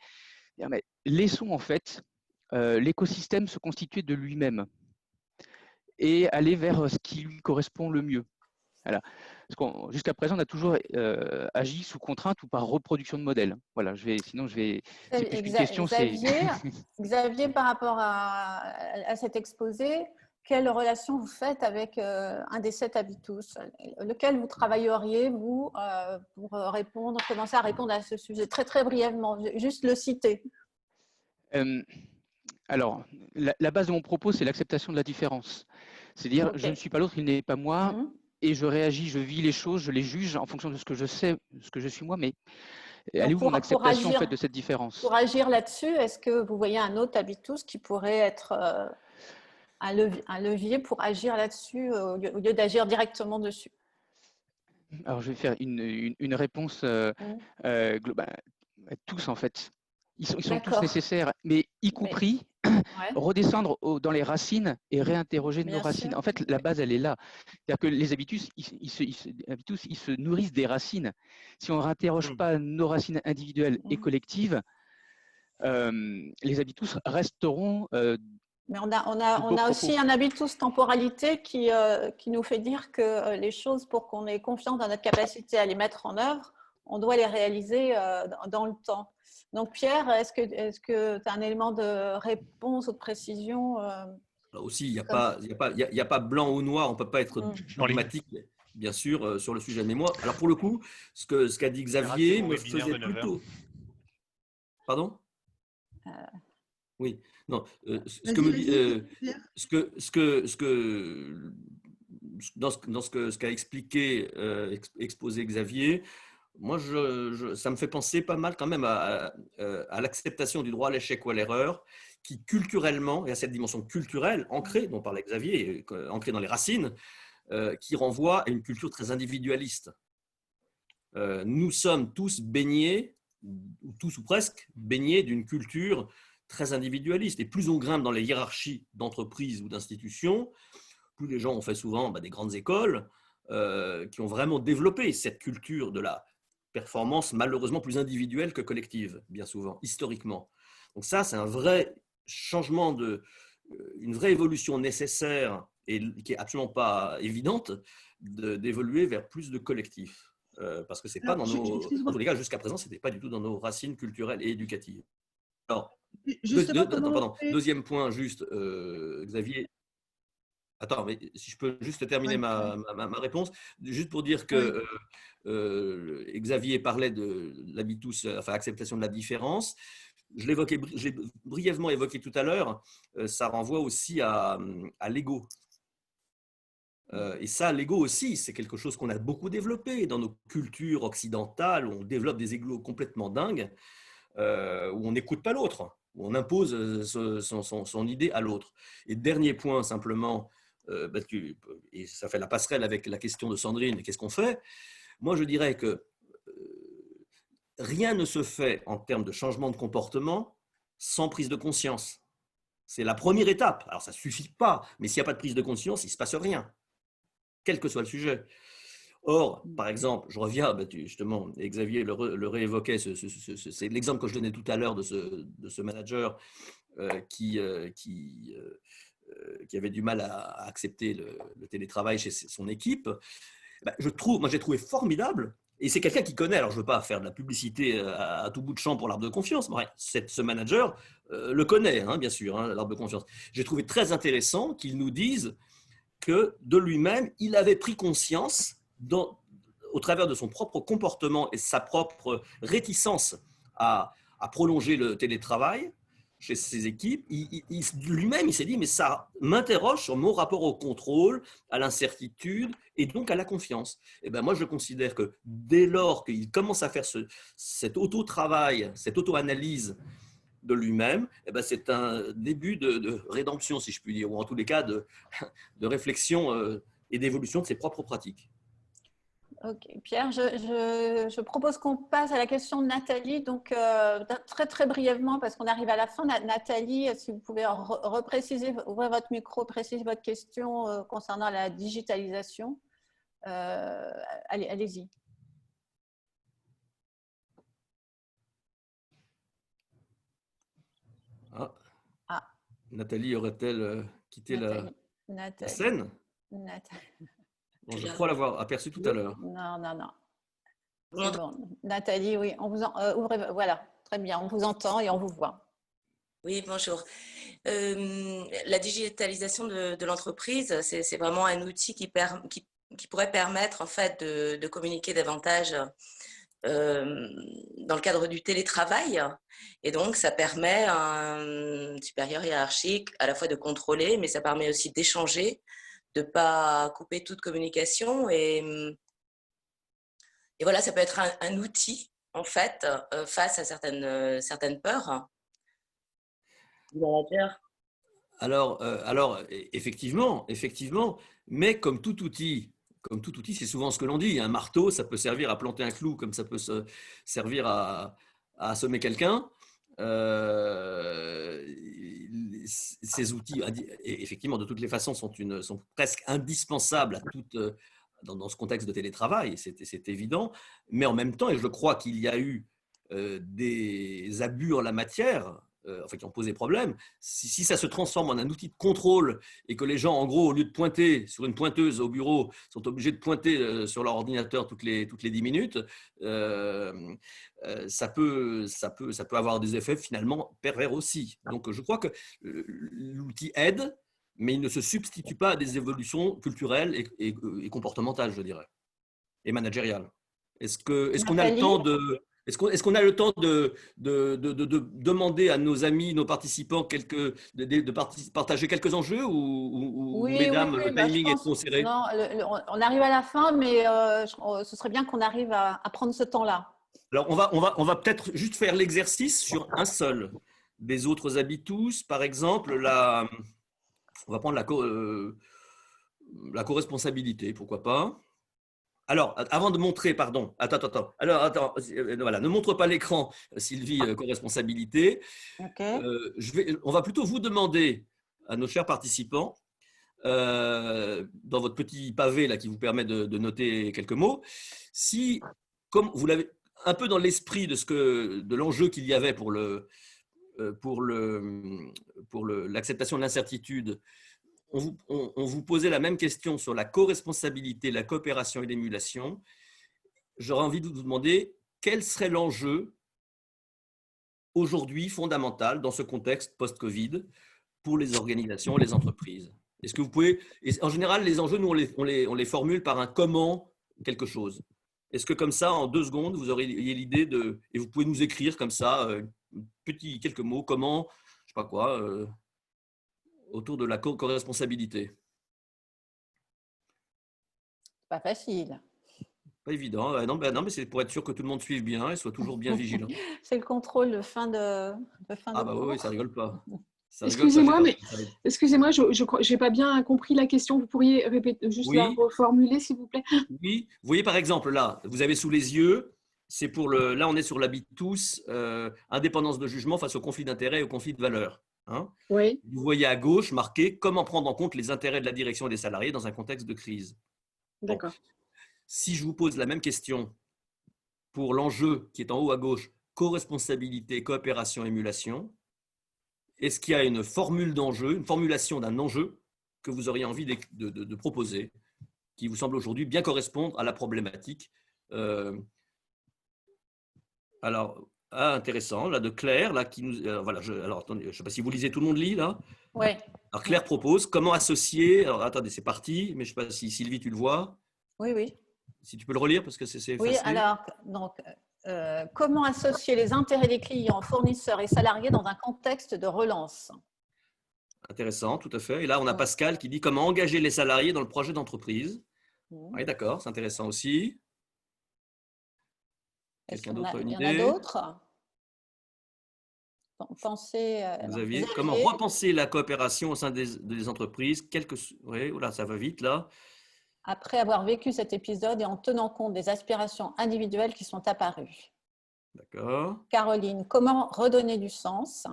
Mais laissons en fait l'écosystème se constituer de lui-même et aller vers ce qui lui correspond le mieux. Voilà. Jusqu'à présent, on a toujours agi sous contrainte ou par reproduction de modèles. Voilà, sinon je vais. C'est plus qu'une question. Xavier, par rapport à cet exposé, quelle relation vous faites avec un des 7 habitus, lequel vous travailleriez, vous, pour commencer à répondre à ce sujet très, très brièvement, juste le citer. Alors, la base de mon propos, c'est l'acceptation de la différence. C'est-à-dire, okay, je ne suis pas l'autre, il n'est pas moi, et je réagis, je vis les choses, je les juge en fonction de ce que je sais, ce que je suis moi, mais elle est où mon acceptation en fait, de cette différence? Pour agir là-dessus, est-ce que vous voyez un autre habitus qui pourrait être un levier pour agir là-dessus au lieu d'agir directement dessus? Alors, je vais faire une réponse globale. Tous, en fait. Ils sont tous nécessaires, mais y compris redescendre dans les racines et réinterroger nos racines. En fait, la base, elle est là. C'est-à-dire que les habitus, ils se nourrissent des racines. Si on ne réinterroge pas nos racines individuelles et collectives, les habitus resteront… mais on a aussi un habitus temporalité qui nous fait dire que les choses, pour qu'on ait confiance dans notre capacité à les mettre en œuvre, on doit les réaliser dans le temps. Donc Pierre, est-ce que tu as un élément de réponse ou de précision Là aussi, il n'y a pas blanc ou noir, on ne peut pas être dogmatique, bien sûr, sur le sujet. Mais moi, alors pour le coup, ce qu'a dit Xavier me faisait plutôt… Pardon ? Oui, non. Ce qu'a exposé Xavier, moi, ça me fait penser pas mal quand même à l'acceptation du droit à l'échec ou à l'erreur, qui culturellement, et à cette dimension culturelle ancrée, dont parlait Xavier, ancrée dans les racines, qui renvoie à une culture très individualiste. Nous sommes tous baignés, tous ou presque, baignés d'une culture très individualiste. Et plus on grimpe dans les hiérarchies d'entreprises ou d'institutions, plus les gens ont fait souvent des grandes écoles qui ont vraiment développé cette culture de la performance malheureusement plus individuelle que collective, bien souvent, historiquement. Donc ça, c'est un vrai changement, une vraie évolution nécessaire et qui n'est absolument pas évidente d'évoluer vers plus de collectif. Parce que c'est pas dans nos… En tous les cas, jusqu'à présent, ce n'était pas du tout dans nos racines culturelles et éducatives. Alors, deuxième point, juste, Xavier… Attends, mais si je peux juste terminer ma réponse, juste pour dire que Xavier parlait de l'habitus, enfin, acceptation de la différence. Je l'ai brièvement évoqué tout à l'heure, ça renvoie aussi à l'ego. Et ça, l'ego aussi, c'est quelque chose qu'on a beaucoup développé dans nos cultures occidentales, où on développe des égos complètement dingues, où on n'écoute pas l'autre, où on impose son idée à l'autre. Et dernier point, simplement, et ça fait la passerelle avec la question de Sandrine, qu'est-ce qu'on fait? Moi, je dirais que rien ne se fait en termes de changement de comportement sans prise de conscience. C'est la première étape. Alors, ça ne suffit pas, mais s'il n'y a pas de prise de conscience, il ne se passe rien, quel que soit le sujet. Or, par exemple, je reviens, justement, et Xavier le réévoquait, c'est l'exemple que je donnais tout à l'heure de ce manager qui avait du mal à accepter le télétravail chez son équipe. J'ai trouvé formidable, et c'est quelqu'un qui connaît, alors je ne veux pas faire de la publicité à tout bout de champ pour l'arbre de confiance, mais ce manager le connaît, hein, bien sûr, hein, l'arbre de confiance. J'ai trouvé très intéressant qu'il nous dise que de lui-même, il avait pris conscience au travers de son propre comportement et sa propre réticence à prolonger le télétravail chez ses équipes. Lui-même, il s'est dit, mais ça m'interroge sur mon rapport au contrôle, à l'incertitude et donc à la confiance. Et moi, je considère que dès lors qu'il commence à faire cet auto-travail, cette auto-analyse de lui-même, c'est un début de rédemption, si je puis dire, ou en tous les cas de réflexion et d'évolution de ses propres pratiques. Ok, Pierre, je propose qu'on passe à la question de Nathalie. Donc, très, très brièvement, parce qu'on arrive à la fin. Nathalie, si vous pouvez repréciser, ouvrir votre micro, préciser votre question concernant la digitalisation. Allez-y. Nathalie aurait-elle quitté la scène? Bon, je crois l'avoir aperçue tout à l'heure. Non. C'est bon. Nathalie, oui, on vous ouvrez, voilà, très bien, on vous entend et on vous voit. Oui, bonjour. La digitalisation de l'entreprise, c'est vraiment un outil qui pourrait permettre en fait de communiquer davantage dans le cadre du télétravail, et donc ça permet à un supérieur hiérarchique à la fois de contrôler, mais ça permet aussi d'échanger, de ne pas couper toute communication, et voilà, ça peut être un outil en fait face à certaines peurs du manager. Alors effectivement, mais comme tout outil, c'est souvent ce que l'on dit. Un marteau, ça peut servir à planter un clou, comme ça peut servir à assommer quelqu'un. Ces outils, effectivement, de toutes les façons, sont presque indispensables dans ce contexte de télétravail, c'est évident. Mais en même temps, et je crois qu'il y a eu des abus en la matière, qui ont posé problème. Si ça se transforme en un outil de contrôle et que les gens, en gros, au lieu de pointer sur une pointeuse au bureau, sont obligés de pointer sur leur ordinateur toutes les 10 minutes, ça peut avoir des effets finalement pervers aussi. Donc, je crois que l'outil aide, mais il ne se substitue pas à des évolutions culturelles et comportementales, je dirais, et managériales. Est-ce qu'on a le temps de... Est-ce qu'on a le temps de demander à nos amis, nos participants, de partager quelques enjeux, ou oui, mesdames, oui, le timing est trop serré? Non, on arrive à la fin, mais ce serait bien qu'on arrive à prendre ce temps-là. Alors, on va peut-être juste faire l'exercice sur un seul des autres habitus. Par exemple, on va prendre la co-responsabilité, pourquoi pas. Alors, avant de montrer, pardon, attends. Alors, voilà, ne montre pas l'écran, Sylvie, co-responsabilité. Okay. On va plutôt vous demander, à nos chers participants, dans votre petit pavé là, qui vous permet de noter quelques mots, si, comme vous l'avez un peu dans l'esprit de l'enjeu qu'il y avait pour l'acceptation de l'incertitude, on vous posait la même question sur la co-responsabilité, la coopération et l'émulation. J'aurais envie de vous demander quel serait l'enjeu aujourd'hui fondamental dans ce contexte post-Covid pour les organisations et les entreprises. Est-ce que vous pouvez… En général, les enjeux, nous, on les formule par un comment quelque chose. Est-ce que comme ça, en 2 secondes, vous auriez l'idée de… Et vous pouvez nous écrire comme ça, quelques mots, comment, je ne sais pas quoi… autour de la co-responsabilité. Pas facile. Pas évident. Non, mais c'est pour être sûr que tout le monde suive bien et soit toujours bien vigilant. C'est le contrôle de fin de cours. Oui, ça rigole pas. Excusez-moi, je n'ai pas bien compris la question. Vous pourriez répéter, juste la reformuler, s'il vous plaît? Oui. Vous voyez, par exemple, là, vous avez sous les yeux, là, on est sur l'habitus, indépendance de jugement face au conflit d'intérêts et au conflit de valeurs. Oui. Vous voyez à gauche marqué comment prendre en compte les intérêts de la direction et des salariés dans un contexte de crise. D'accord. Si je vous pose la même question pour l'enjeu qui est en haut à gauche, co-responsabilité, coopération, émulation, est-ce qu'il y a une formule d'enjeu, une formulation d'un enjeu que vous auriez envie de proposer, qui vous semble aujourd'hui bien correspondre à la problématique? Alors, intéressant, là, de Claire, là, qui nous. Voilà, alors, attendez, je ne sais pas si vous lisez, tout le monde lit, là? Oui. Alors, Claire propose comment associer. Alors, attendez, c'est parti, mais je ne sais pas si Sylvie, tu le vois. Oui, oui. Si tu peux le relire, parce que c'est Oui, facile. alors, donc, comment associer les intérêts des clients, fournisseurs et salariés dans un contexte de relance? Intéressant, tout à fait. Et là, on a Pascal qui dit comment engager les salariés dans le projet d'entreprise. Oui, d'accord, c'est intéressant aussi. Quelqu'un d'autre a une idée? Il y en a d'autres? Pensez. Xavier, comment repenser la coopération au sein des entreprises? Oui, là, ça va vite, là. Après avoir vécu cet épisode et en tenant compte des aspirations individuelles qui sont apparues. D'accord. Caroline, comment redonner du sens?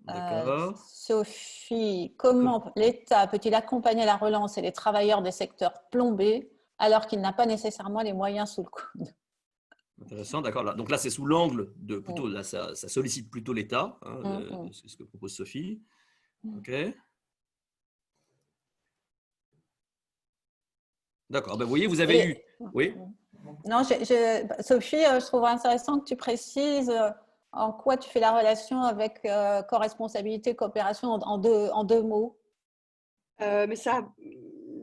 D'accord. Sophie, comment l'État peut-il accompagner la relance et les travailleurs des secteurs plombés alors qu'il n'a pas nécessairement les moyens sous le coude? Intéressant, d'accord. Donc là, c'est sous l'angle de plutôt, là, ça sollicite plutôt l'État, hein, c'est ce que propose Sophie. Ok. D'accord. Ben, vous voyez, vous avez eu. Oui. Non, Sophie, je trouve intéressant que tu précises en quoi tu fais la relation avec co-responsabilité, coopération en deux mots. Mais ça,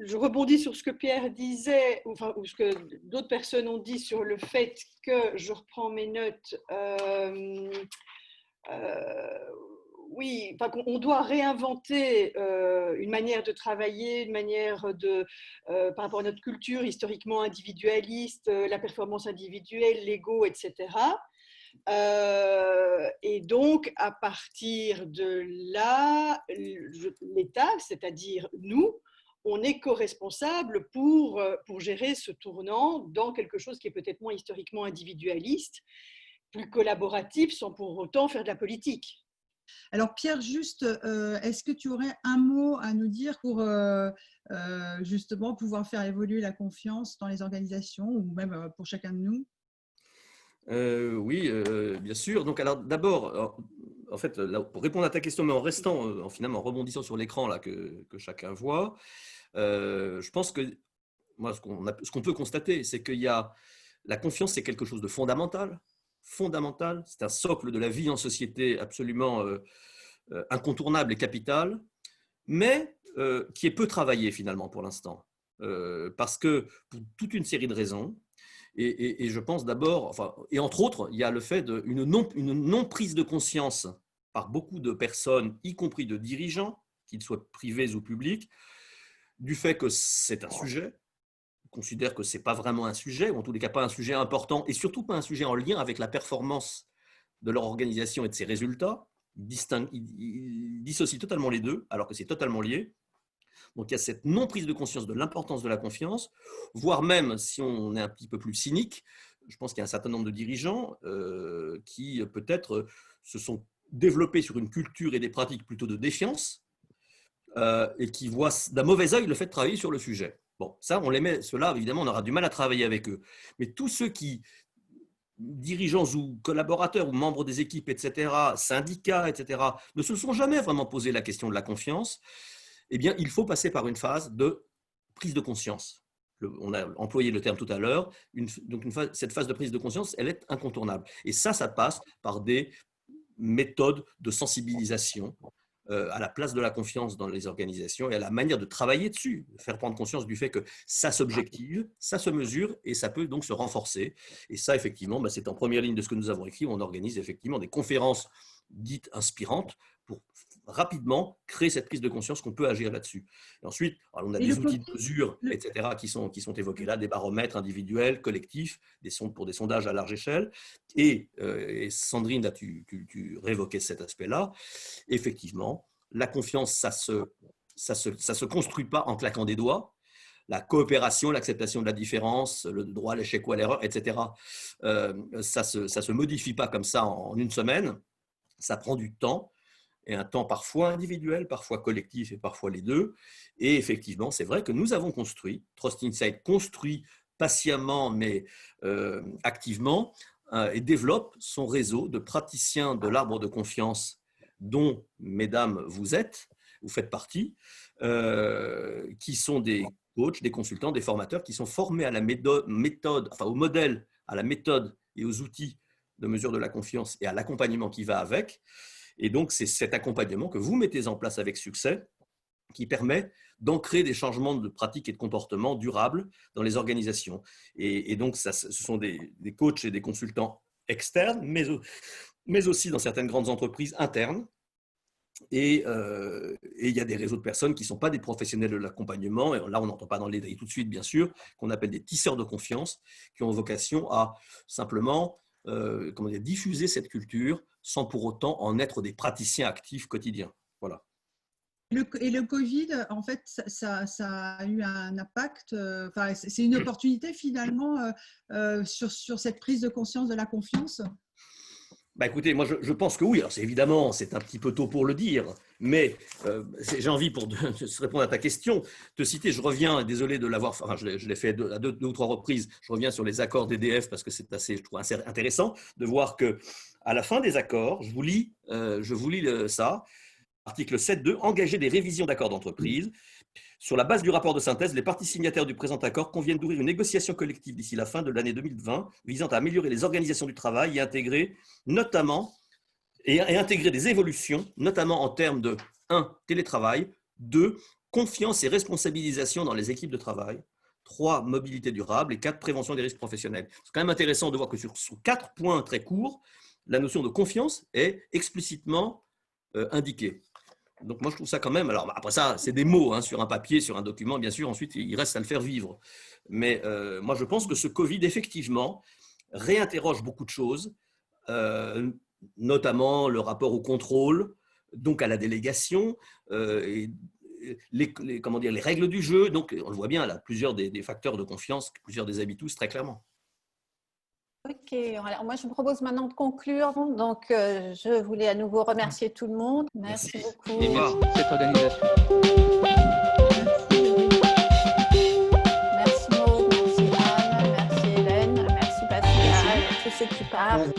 je rebondis sur ce que Pierre disait, ou ce que d'autres personnes ont dit sur le fait que, je reprends mes notes, oui, on doit réinventer une manière de travailler, une manière par rapport à notre culture historiquement individualiste, la performance individuelle, l'ego, etc. Et donc, à partir de là, l'État, c'est-à-dire nous, on est co-responsable pour gérer ce tournant dans quelque chose qui est peut-être moins historiquement individualiste, plus collaboratif, sans pour autant faire de la politique. Alors Pierre, juste, est-ce que tu aurais un mot à nous dire pour justement pouvoir faire évoluer la confiance dans les organisations ou même pour chacun de nous? Oui, bien sûr. Donc, alors d'abord, en fait, là, pour répondre à ta question, mais en restant, finalement, en rebondissant sur l'écran là que chacun voit, je pense que moi, ce qu'on peut constater, c'est qu'il y a la confiance, c'est quelque chose de fondamental. C'est un socle de la vie en société absolument incontournable et capital, mais qui est peu travaillé finalement pour l'instant, parce que pour toute une série de raisons. Et je pense d'abord, et entre autres, il y a le fait d'une non-prise de conscience par beaucoup de personnes, y compris de dirigeants, qu'ils soient privés ou publics, du fait que c'est un sujet, on considère que ce n'est pas vraiment un sujet, ou en tous les cas pas un sujet important, et surtout pas un sujet en lien avec la performance de leur organisation et de ses résultats. Ils dissocient totalement les deux, alors que c'est totalement lié. Donc, il y a cette non-prise de conscience de l'importance de la confiance, voire même, si on est un petit peu plus cynique, je pense qu'il y a un certain nombre de dirigeants qui, peut-être, se sont développés sur une culture et des pratiques plutôt de défiance et qui voient d'un mauvais œil le fait de travailler sur le sujet. Bon, ça, on les met, ceux-là, évidemment, on aura du mal à travailler avec eux. Mais tous ceux qui, dirigeants ou collaborateurs ou membres des équipes, etc., syndicats, etc., ne se sont jamais vraiment posé la question de la confiance, eh bien, il faut passer par une phase de prise de conscience. On a employé le terme tout à l'heure. Cette phase de prise de conscience, elle est incontournable. Et ça passe par des méthodes de sensibilisation à la place de la confiance dans les organisations et à la manière de travailler dessus, faire prendre conscience du fait que ça s'objective, ça se mesure et ça peut donc se renforcer. Et ça, effectivement, c'est en première ligne de ce que nous avons écrit. On organise effectivement des conférences dites inspirantes pour rapidement créer cette prise de conscience qu'on peut agir là-dessus. Et ensuite, on a des outils de mesure, etc., qui sont évoqués là, des baromètres individuels, collectifs, pour des sondages à large échelle. Et Sandrine, là, tu réévoquais cet aspect-là. Effectivement, la confiance, ça se construit pas en claquant des doigts. La coopération, l'acceptation de la différence, le droit à l'échec ou à l'erreur, etc., ça se modifie pas comme ça en une semaine. Ça prend du temps. et un temps parfois individuel, parfois collectif et parfois les deux. Et effectivement, c'est vrai que nous avons construit, Trust Insight construit patiemment mais activement et développe son réseau de praticiens de l'arbre de confiance dont, mesdames, vous faites partie, qui sont des coachs, des consultants, des formateurs qui sont formés à la méthode, enfin au modèle, à la méthode et aux outils de mesure de la confiance et à l'accompagnement qui va avec. Et donc, c'est cet accompagnement que vous mettez en place avec succès qui permet d'ancrer des changements de pratiques et de comportements durables dans les organisations. Et donc, ce sont des coachs et des consultants externes, mais aussi dans certaines grandes entreprises internes. Et il y a des réseaux de personnes qui ne sont pas des professionnels de l'accompagnement, et là on n'entend pas dans les détails tout de suite bien sûr, qu'on appelle des tisseurs de confiance, qui ont vocation à simplement diffuser cette culture sans pour autant en être des praticiens actifs quotidiens. Voilà. Et le Covid, en fait, ça a eu un impact, c'est une opportunité finalement sur cette prise de conscience de la confiance. Bah écoutez, moi je pense que oui. Alors évidemment, c'est un petit peu tôt pour le dire, mais j'ai envie, pour répondre à ta question, te citer, je reviens, désolé de l'avoir, enfin je l'ai fait à deux ou trois reprises, je reviens sur les accords d'EDF parce que c'est je trouve assez intéressant de voir qu'à la fin des accords, je vous lis ça, article 7.2, engager des révisions d'accords d'entreprise. Sur la base du rapport de synthèse, les parties signataires du présent accord conviennent d'ouvrir une négociation collective d'ici la fin de l'année 2020 visant à améliorer les organisations du travail et intégrer des évolutions, notamment en termes de 1. Télétravail, 2. Confiance et responsabilisation dans les équipes de travail, 3. Mobilité durable et 4. Prévention des risques professionnels. C'est quand même intéressant de voir que sur 4 points très courts, la notion de confiance est explicitement indiquée. Donc moi je trouve ça quand même, alors après ça c'est des mots sur un papier, sur un document bien sûr, ensuite il reste à le faire vivre. Mais moi je pense que ce Covid effectivement réinterroge beaucoup de choses, notamment le rapport au contrôle, donc à la délégation, et les règles du jeu. Donc on le voit bien là, plusieurs des facteurs de confiance, plusieurs des habitus très clairement. Ok, alors moi je vous propose maintenant de conclure. Donc je voulais à nouveau remercier tout le monde. Merci beaucoup. Et merci pour cette organisation. Merci Maud, merci Anne, merci Hélène, merci Pascal, tous ceux qui parlent.